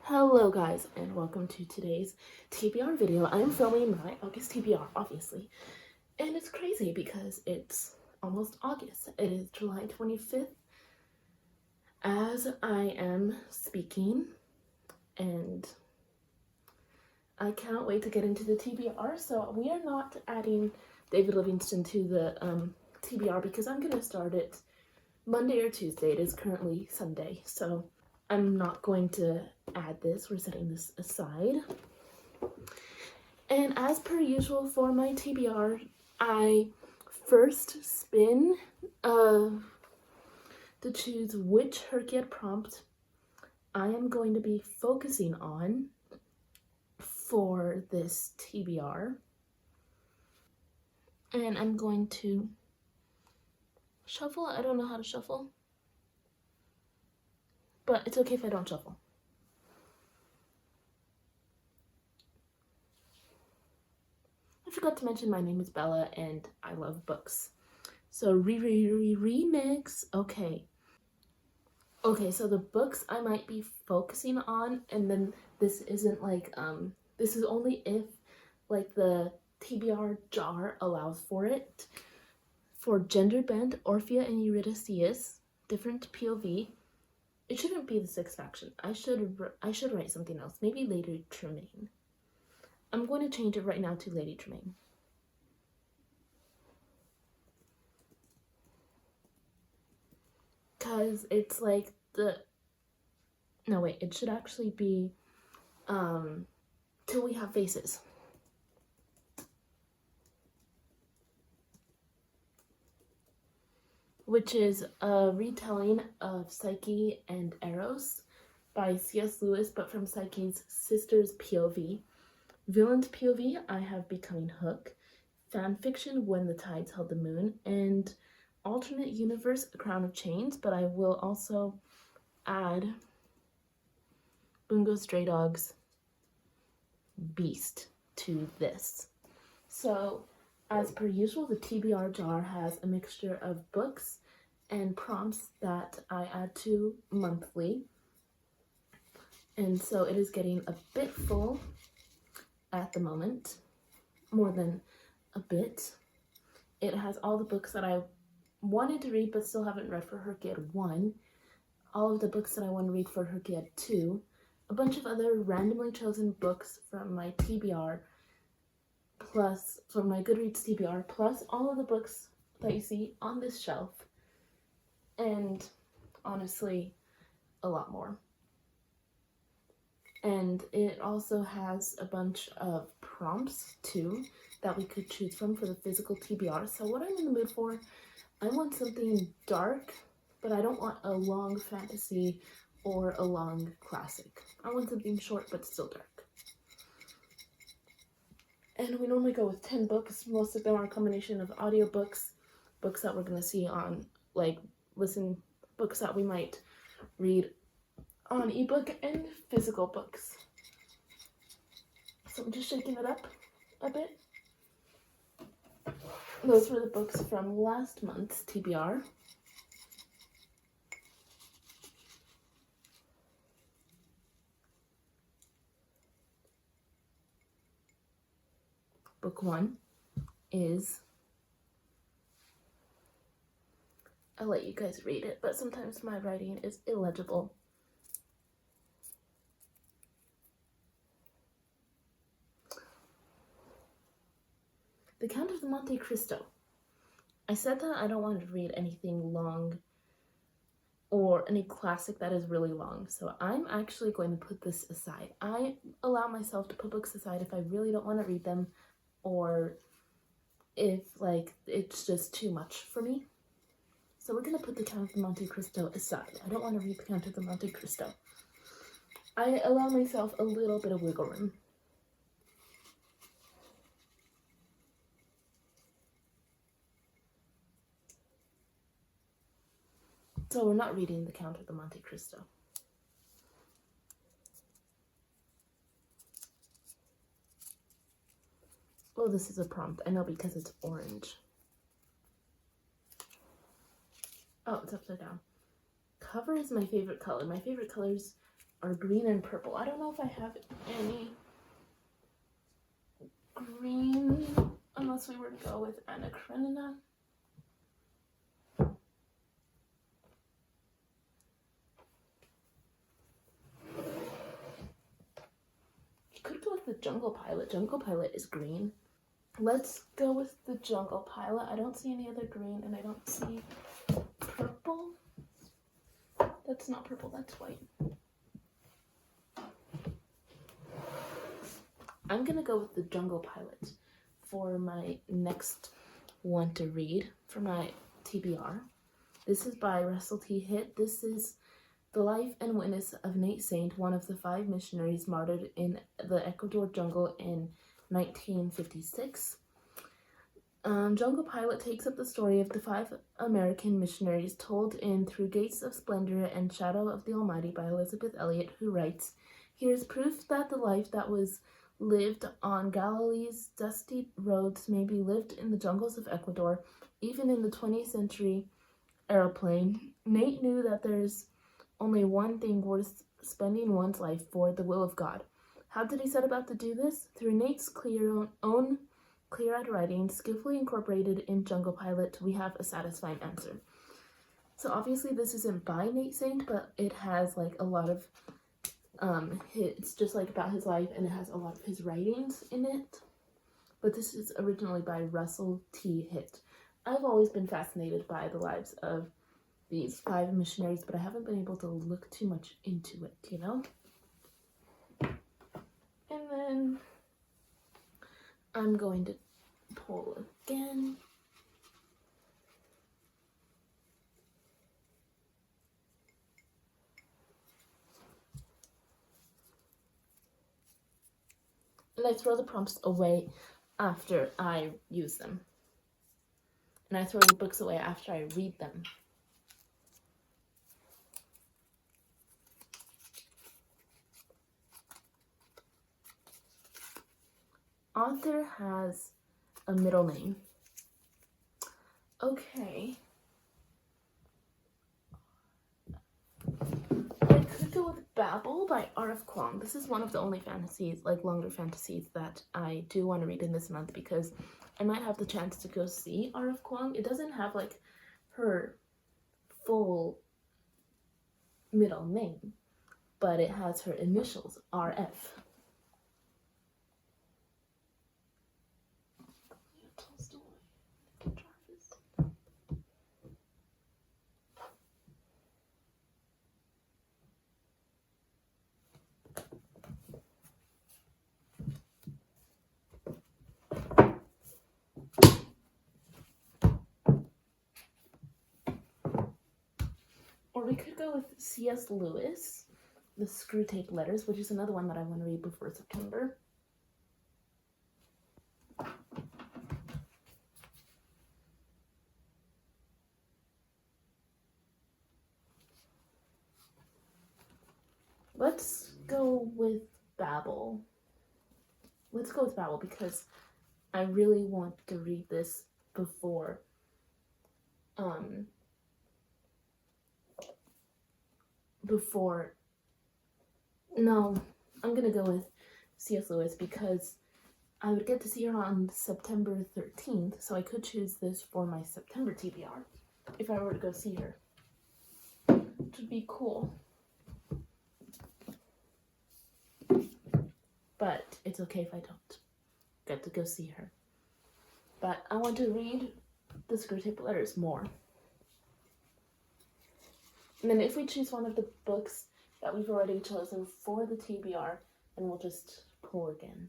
Hello guys, and welcome to today's TBR video. I am filming my August TBR, obviously, and it's crazy because it's almost August. It is July 25th as I am speaking, and I cannot wait to get into the TBR. So we are not adding David Livingston to the TBR because I'm going to start it Monday or Tuesday. It is currently Sunday, so I'm not going to add this. We're setting this aside. And as per usual for my TBR, I first spin to choose which Herkiad prompt I am going to be focusing on for this TBR. And I'm going to shuffle. I don't know how to shuffle, but it's okay if I don't shuffle. I forgot to mention my name is Bella and I love books. So remix. Okay, so the books I might be focusing on, and then this isn't like this is only if like the TBR jar allows for it. For Gender Bend, Orphea and Eurydice, different POV. It shouldn't be the sixth faction. I should write something else. Maybe Lady Tremaine. I'm going to change it right now to Lady Tremaine. Because it's like no wait, it should actually be Till We Have Faces. Which is a retelling of Psyche and Eros by C.S. Lewis, but from Psyche's sister's POV. Villain's POV, I have Becoming Hook. Fanfiction, When the Tides Held the Moon. And alternate universe, A Crown of Chains, but I will also add Bungo Stray Dogs Beast to this. So, as per usual, the TBR jar has a mixture of books and prompts that I add to monthly. And so it is getting a bit full at the moment, more than a bit. It has all the books that I wanted to read but still haven't read for Herkiad 1, all of the books that I want to read for Herkiad 2, a bunch of other randomly chosen books from my TBR, plus from my Goodreads TBR, plus all of the books that you see on this shelf, and honestly, a lot more. And it also has a bunch of prompts too that we could choose from for the physical TBR. So what I'm in the mood for, I want something dark, but I don't want a long fantasy or a long classic. I want something short but still dark. And we normally go with 10 books. Most of them are a combination of audiobooks, books that we're going to see on, like, books that we might read on ebook, and physical books. So I'm just shaking it up a bit. Those were the books from last month's TBR. Book 1 is, I'll let you guys read it, but sometimes my writing is illegible. The Count of the Monte Cristo. I said that I don't want to read anything long or any classic that is really long, so I'm actually going to put this aside. I allow myself to put books aside if I really don't want to read them, or if like it's just too much for me. So we're gonna put the Count of the Monte Cristo aside. I don't want to read the Count of the Monte Cristo. I allow myself a little bit of wiggle room. So we're not reading the Count of the Monte Cristo. Oh, this is a prompt. I know because it's orange. Oh, it's upside down. Cover is my favorite color. My favorite colors are green and purple. I don't know if I have any green, unless we were to go with Anna Karenina. Could go with the Jungle Pilot. Jungle Pilot is green. Let's go with the Jungle Pilot. I don't see any other green, and I don't see purple. That's not purple, that's white. I'm gonna go with the Jungle Pilot for my next one to read for my TBR. This is by Russell T. Hitt. This is the life and witness of Nate Saint, one of the 5 missionaries martyred in the Ecuador jungle in 1956. Jungle Pilot takes up the story of the 5 American missionaries told in Through Gates of Splendor and Shadow of the Almighty by Elizabeth Elliot, who writes, "Here's proof that the life that was lived on Galilee's dusty roads may be lived in the jungles of Ecuador, even in the 20th century airplane. Nate knew that there's only one thing worth spending one's life for, the will of God. How did he set about to do this? Through Nate's own clear-eyed writing, skillfully incorporated in Jungle Pilot, we have a satisfying answer." So obviously this isn't by Nate Saint, but it has like a lot of it's just like about his life, and it has a lot of his writings in it. But this is originally by Russell T. Hitt. I've always been fascinated by the lives of these 5 missionaries, but I haven't been able to look too much into it, you know? And then I'm going to pull again. And I throw the prompts away after I use them. And I throw the books away after I read them. Author has a middle name. Okay. I could go with Babel by R.F. Kuang. This is one of the only fantasies, like longer fantasies, that I do want to read in this month because I might have the chance to go see R.F. Kuang. It doesn't have like her full middle name, but it has her initials, R.F. Or we could go with C.S. Lewis, The Screwtape Letters, which is another one that I want to read before September. Let's go with Babel. Let's go with Babel because I really want to read this before no, I'm gonna go with C.S. Lewis because I would get to see her on September 13th, so I could choose this for my September TBR if I were to go see her, which would be cool. But it's okay if I don't get to go see her. But I want to read The Screwtape Letters more. And then if we choose one of the books that we've already chosen for the TBR, then we'll just pull again.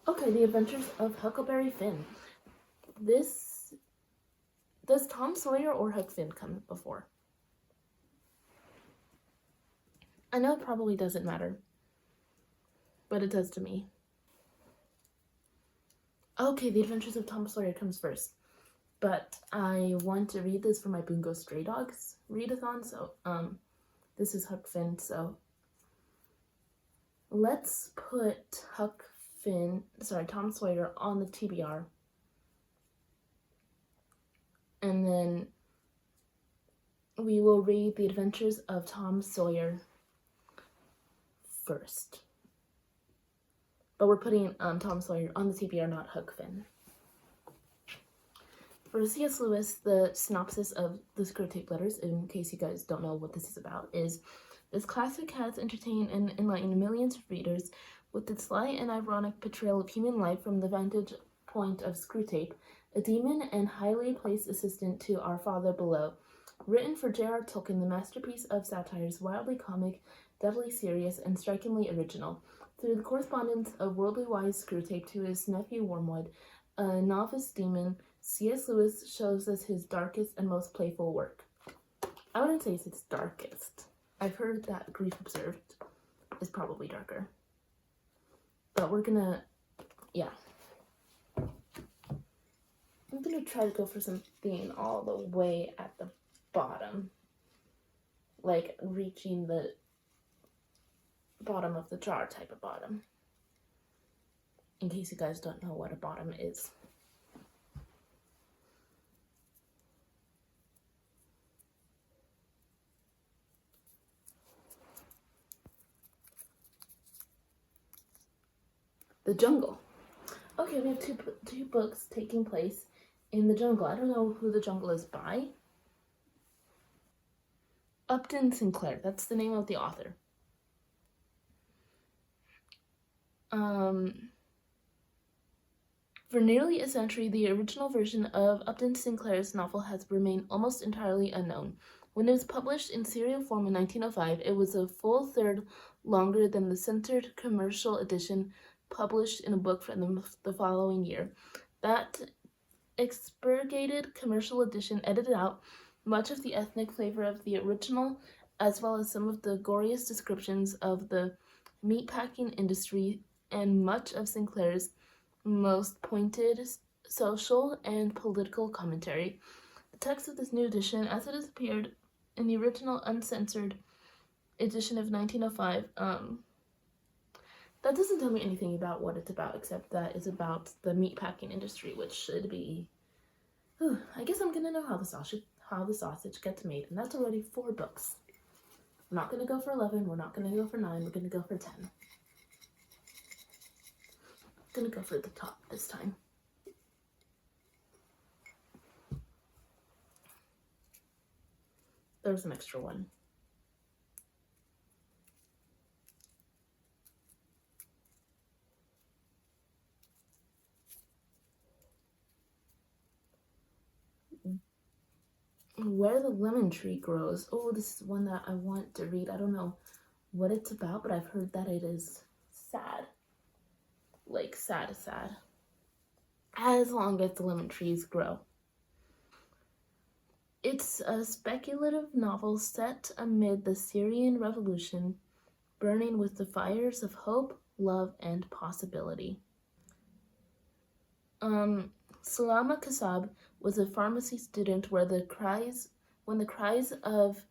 Okay, The Adventures of Huckleberry Finn. Does Tom Sawyer or Huck Finn come before? I know it probably doesn't matter, but it does to me. Okay, The Adventures of Tom Sawyer comes first, but I want to read this for my Bungo Stray Dogs readathon, so this is Huck Finn, so let's put Huck Tom Sawyer on the TBR. And then we will read The Adventures of Tom Sawyer first. But we're putting Tom Sawyer on the TBR, not Huck Finn. For C.S. Lewis, the synopsis of the Screwtape Letters, in case you guys don't know what this is about, is this classic has entertained and enlightened millions of readers with its light and ironic portrayal of human life from the vantage point of Screwtape, a demon and highly placed assistant to our Father below. Written for J.R. Tolkien, the masterpiece of satire is wildly comic, deadly serious, and strikingly original. Through the correspondence of worldly wise Screwtape to his nephew Wormwood, a novice demon, C.S. Lewis shows us his darkest and most playful work. I wouldn't say it's its darkest. I've heard that Grief Observed is probably darker. But we're gonna, I'm gonna try to go for something all the way at the bottom. Like reaching the bottom of the jar type of bottom. In case you guys don't know what a bottom is. The jungle. Okay, we have two books taking place in the jungle. I don't know who the jungle is by. Upton Sinclair. That's the name of the author. For nearly a century, the original version of Upton Sinclair's novel has remained almost entirely unknown. When it was published in serial form in 1905, it was a full third longer than the censored commercial edition published in a book from the following year. That expurgated commercial edition edited out much of the ethnic flavor of the original, as well as some of the goriest descriptions of the meatpacking industry and much of Sinclair's most pointed social and political commentary. The text of this new edition, as it has appeared in the original uncensored edition of 1905, that doesn't tell me anything about what it's about, except that it's about the meatpacking industry, which should be... I guess I'm gonna know how the sausage gets made, and that's already 4 books. We're not gonna go for 11, we're not gonna go for 9, we're gonna go for 10. I'm gonna go for the top this time. There's an extra one. Where the Lemon Tree Grows. Oh, this is one that I want to read. I don't know what it's about, but I've heard that it is sad. Like, sad. As long as the lemon trees grow. It's a speculative novel set amid the Syrian Revolution, burning with the fires of hope, love, and possibility. Salama Kassab was a pharmacy student when the cries of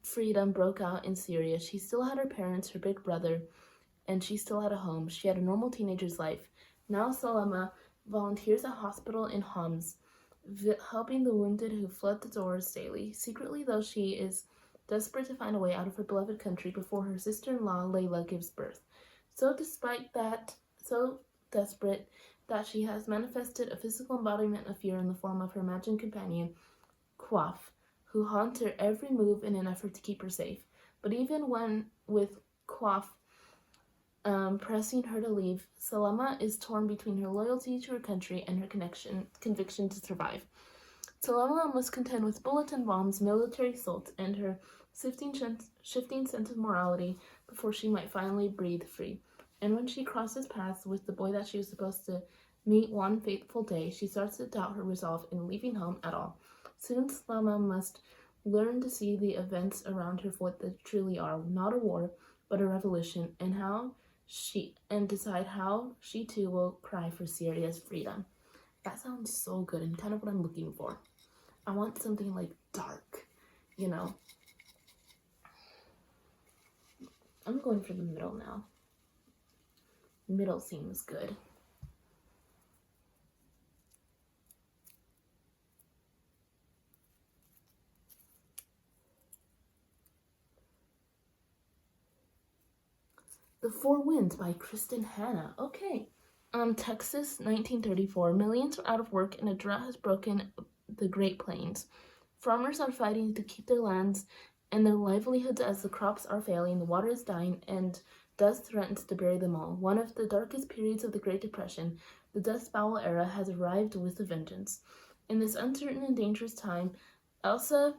freedom broke out in Syria. She still had her parents, her big brother, and she still had a home. She had a normal teenager's life. Now Salama volunteers at a hospital in Homs, helping the wounded who flood the doors daily. Secretly, though, she is desperate to find a way out of her beloved country before her sister-in-law Layla gives birth. So desperate that she has manifested a physical embodiment of fear in the form of her imagined companion, Quaff, who haunts her every move in an effort to keep her safe. But even when with Quaff pressing her to leave, Salama is torn between her loyalty to her country and her conviction to survive. Salama must contend with bulletin bombs, military assaults, and her shifting sense of morality before she might finally breathe free. And when she crosses paths with the boy that she was supposed to meet one fateful day, she starts to doubt her resolve in leaving home at all. Soon Salama must learn to see the events around her for what they truly are, not a war, but a revolution, and decide how she too will cry for Syria's freedom. That sounds so good and kind of what I'm looking for. I want something like dark, you know. I'm going for the middle now. Middle seems good. The Four Winds by Kristen Hanna. Okay. Texas, 1934. Millions are out of work and a drought has broken the Great Plains. Farmers are fighting to keep their lands and their livelihoods as the crops are failing, the water is dying, and dust threatens to bury them all. One of the darkest periods of the Great Depression, the Dust Bowl era, has arrived with a vengeance. In this uncertain and dangerous time, Elsa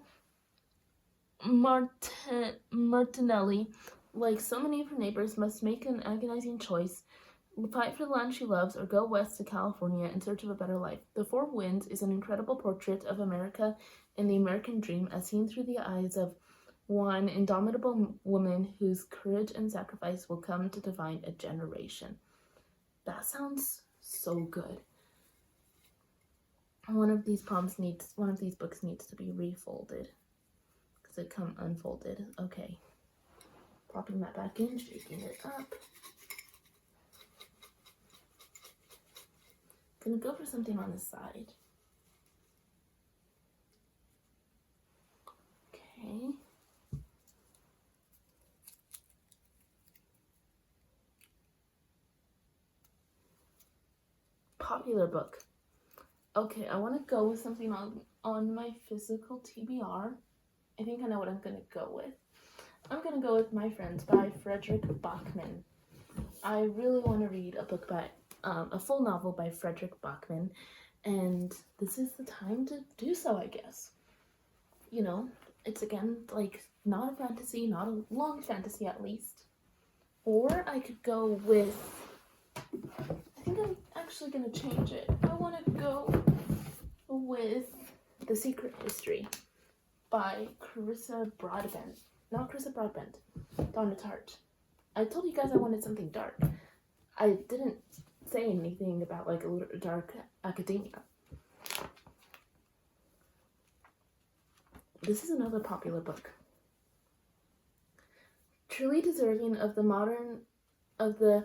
Martinelli, like so many of her neighbors, must make an agonizing choice: fight for the land she loves or go west to California in search of a better life. The Four Winds is an incredible portrait of America and the American dream as seen through the eyes of one indomitable woman whose courage and sacrifice will come to define a generation. That sounds so good. One of these books needs to be refolded because it come unfolded. Okay. Popping that back in, shaking it up. Gonna go for something on the side. Okay. Popular book. Okay, I want to go with something on my physical TBR. I think I know what I'm gonna go with. I'm gonna go with My Friends by Frederick Bachman. I really want to read a book by a full novel by Frederick Bachman, and this is the time to do so, I guess. You know, it's again like not a fantasy, not a long fantasy at least. Or I could go with, I think I'm actually gonna change it. I want to go with The Secret History by Carissa Broadbent. Not Carissa Broadbent, Donna Tartt. I told you guys I wanted something dark. I didn't say anything about like a dark academia. This is another popular book. Truly deserving of the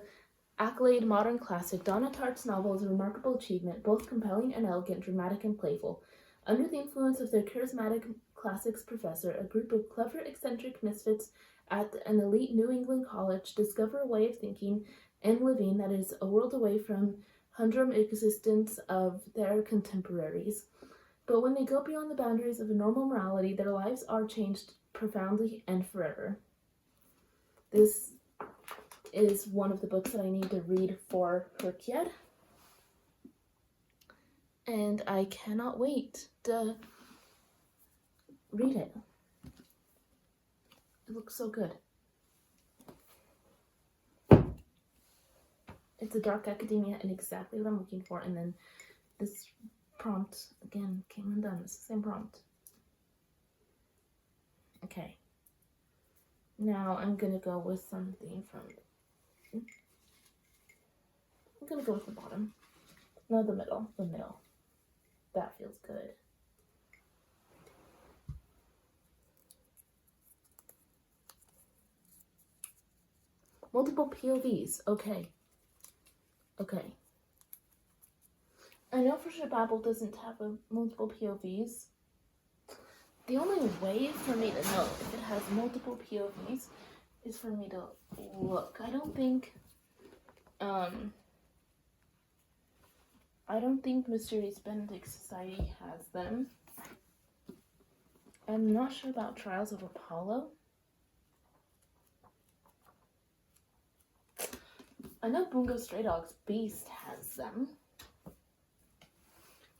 accolade modern classic, Donna Tartt's novel is a remarkable achievement, both compelling and elegant, dramatic and playful. Under the influence of their charismatic classics professor, a group of clever, eccentric misfits at an elite New England college discover a way of thinking and living that is a world away from humdrum existence of their contemporaries. But when they go beyond the boundaries of a normal morality, their lives are changed profoundly and forever. This is one of the books that I need to read for Herkier. And I cannot wait to read it. It looks so good. It's a dark academia and exactly what I'm looking for. And then this prompt, again, came undone. It's the same prompt. Okay. Now I'm going to go with something from... I'm going to go with the bottom. No, the middle. The middle. That feels good. Multiple POVs. Okay. I know for sure Bible doesn't have multiple POVs. The only way for me to know if it has multiple POVs is for me to look. I don't think Mysterious Benedict Society has them. I'm not sure about Trials of Apollo. I know Bungo Stray Dogs Beast has them.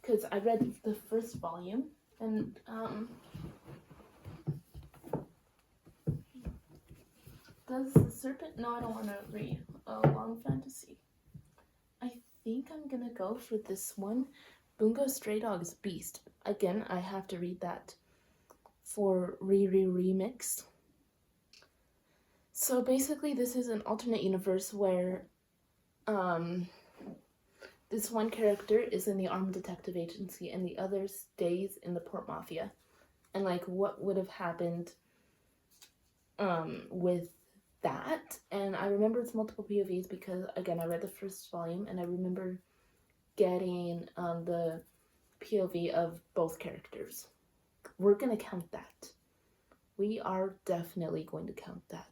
Because I read the first volume. And, does the serpent? No, I don't want to read a long fantasy. I think I'm gonna go for this one, Bungo Stray Dogs Beast. Again, I have to read that for remix. So basically, this is an alternate universe where, this one character is in the Armed Detective Agency and the other stays in the Port Mafia. And, like, what would have happened, with that, and I remember it's multiple POVs because, again, I read the first volume, and I remember getting the POV of both characters. We're going to count that. We are definitely going to count that.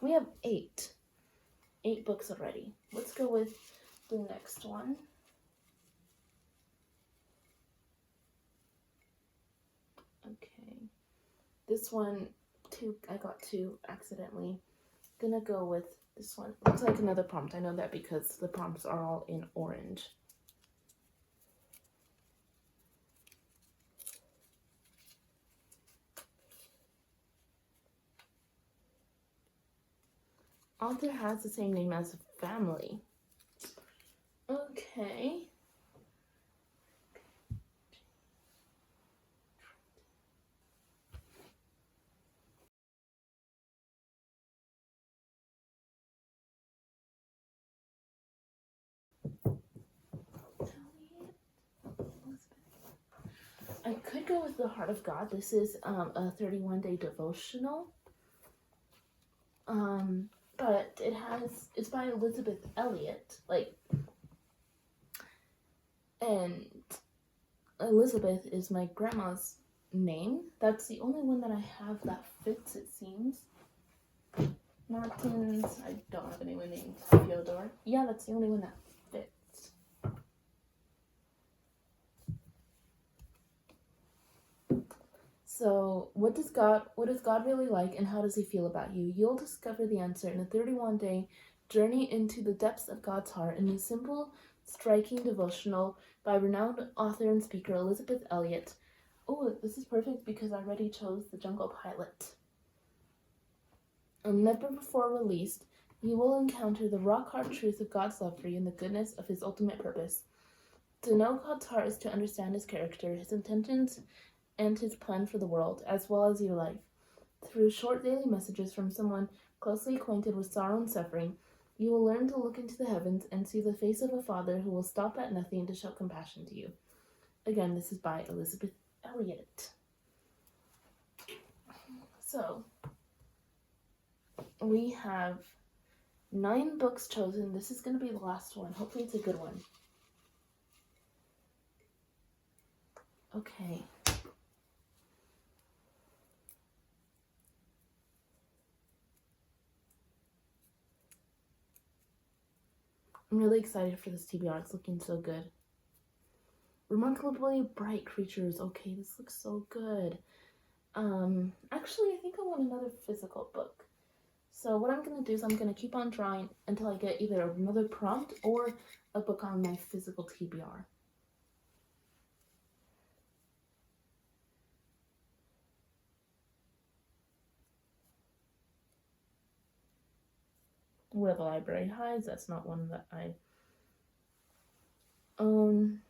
We have 8 books already. Let's go with the next one. Okay, this one too, I got 2 accidentally. Gonna go with this one. Looks like another prompt. I know that because the prompts are all in orange. Author has the same name as family. Okay. I could go with The Heart of God. This is a 31-day devotional. But it's by Elizabeth Elliot. And Elizabeth is my grandma's name. That's the only one that I have that fits, it seems. Martins, I don't have anyone named Fyodor. Yeah, that's the only one that fits. So, what does God really like, and how does he feel about you? You'll discover the answer in a 31-day journey into the depths of God's heart in a simple, striking devotional by renowned author and speaker Elizabeth Elliot. Oh, this is perfect because I already chose The Jungle Pilot. Never before released, you will encounter the rock-hard truth of God's love for you and the goodness of his ultimate purpose. To know God's heart is to understand his character, his intentions, and his plan for the world, as well as your life. Through short daily messages from someone closely acquainted with sorrow and suffering, you will learn to look into the heavens and see the face of a Father who will stop at nothing to show compassion to you. Again, this is by Elizabeth Elliot. So, we have 9 books chosen. This is going to be the last one. Hopefully it's a good one. Okay. I'm really excited for this TBR. It's looking so good. Remarkably bright creatures. Okay, this looks so good. Actually, I think I want another physical book. So what I'm going to do is I'm going to keep on drawing until I get either another prompt or a book on my physical TBR. Where the Library Hides, that's not one that I own.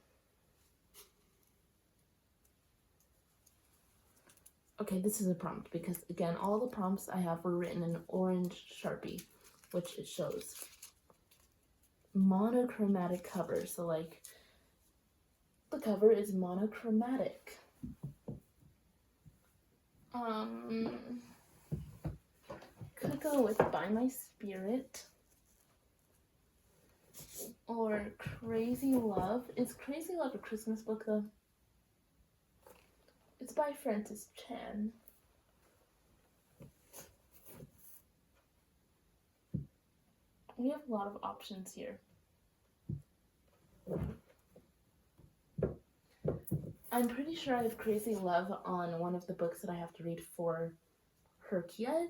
Okay, this is a prompt because, again, all the prompts I have were written in orange Sharpie, which it shows. Monochromatic cover, so the cover is monochromatic. Could go with By My Spirit or Crazy Love. Is Crazy Love a Christmas book though? It's by Francis Chan. We have a lot of options here. I'm pretty sure I have Crazy Love on one of the books that I have to read for Herkiad.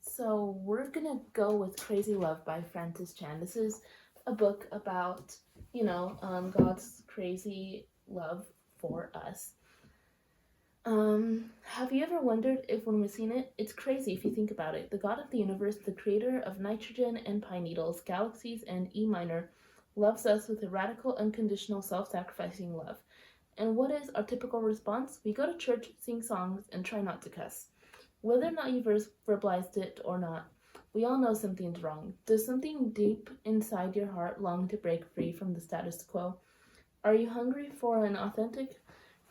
So we're gonna go with Crazy Love by Francis Chan. This is a book about, God's crazy love for us. Have you ever wondered if we're missing it? It's crazy if you think about it. The God of the universe, the creator of nitrogen and pine needles, galaxies, and E minor, loves us with a radical, unconditional, self-sacrificing love. And what is our typical response? We go to church, sing songs, and try not to cuss. Whether or not you verbalized it or not, we all know something's wrong. Does something deep inside your heart long to break free from the status quo? Are you hungry for an authentic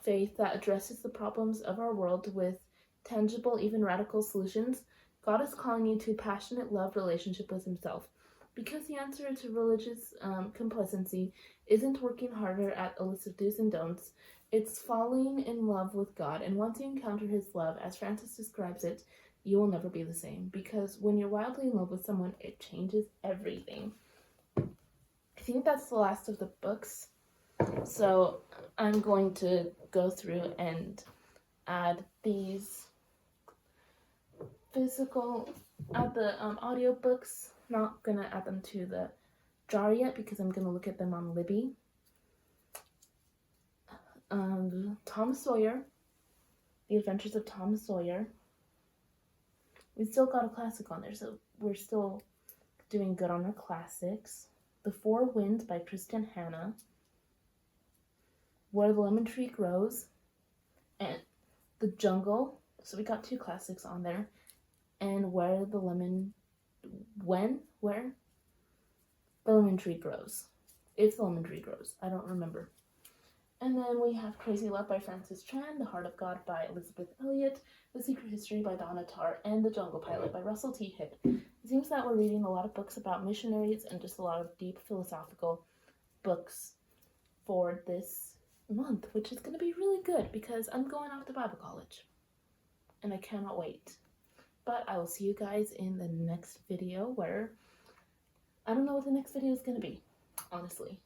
faith that addresses the problems of our world with tangible, even radical solutions? God is calling you to a passionate love relationship with Himself. Because the answer to religious complacency isn't working harder at a list of do's and don'ts, it's falling in love with God. And once you encounter His love, as Francis describes it, you will never be the same. Because when you're wildly in love with someone, it changes everything. I think that's the last of the books. So I'm going to go through and add these add the audiobooks. Not gonna add them to the jar yet because I'm gonna look at them on Libby. Tom Sawyer, The Adventures of Tom Sawyer. We still got a classic on there, so we're still doing good on our classics. The Four Winds by Kristen Hanna. Where the Lemon Tree Grows, and The Jungle. So we got 2 classics on there. And Where the Lemon Tree Grows. If the Lemon Tree Grows. I don't remember. And then we have Crazy Love by Frances Tran, The Heart of God by Elizabeth Elliot, The Secret History by Donna Tartt, and The Jungle Pilot by Russell T. Hitt. It seems that we're reading a lot of books about missionaries and just a lot of deep philosophical books for this month, which is going to be really good because I'm going off to Bible college and I cannot wait. But I will see you guys in the next video, where I don't know what the next video is going to be, honestly,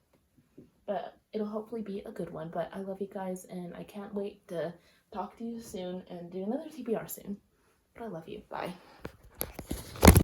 but it'll hopefully be a good one. But I love you guys and I can't wait to talk to you soon and do another TBR soon. But I love you. Bye.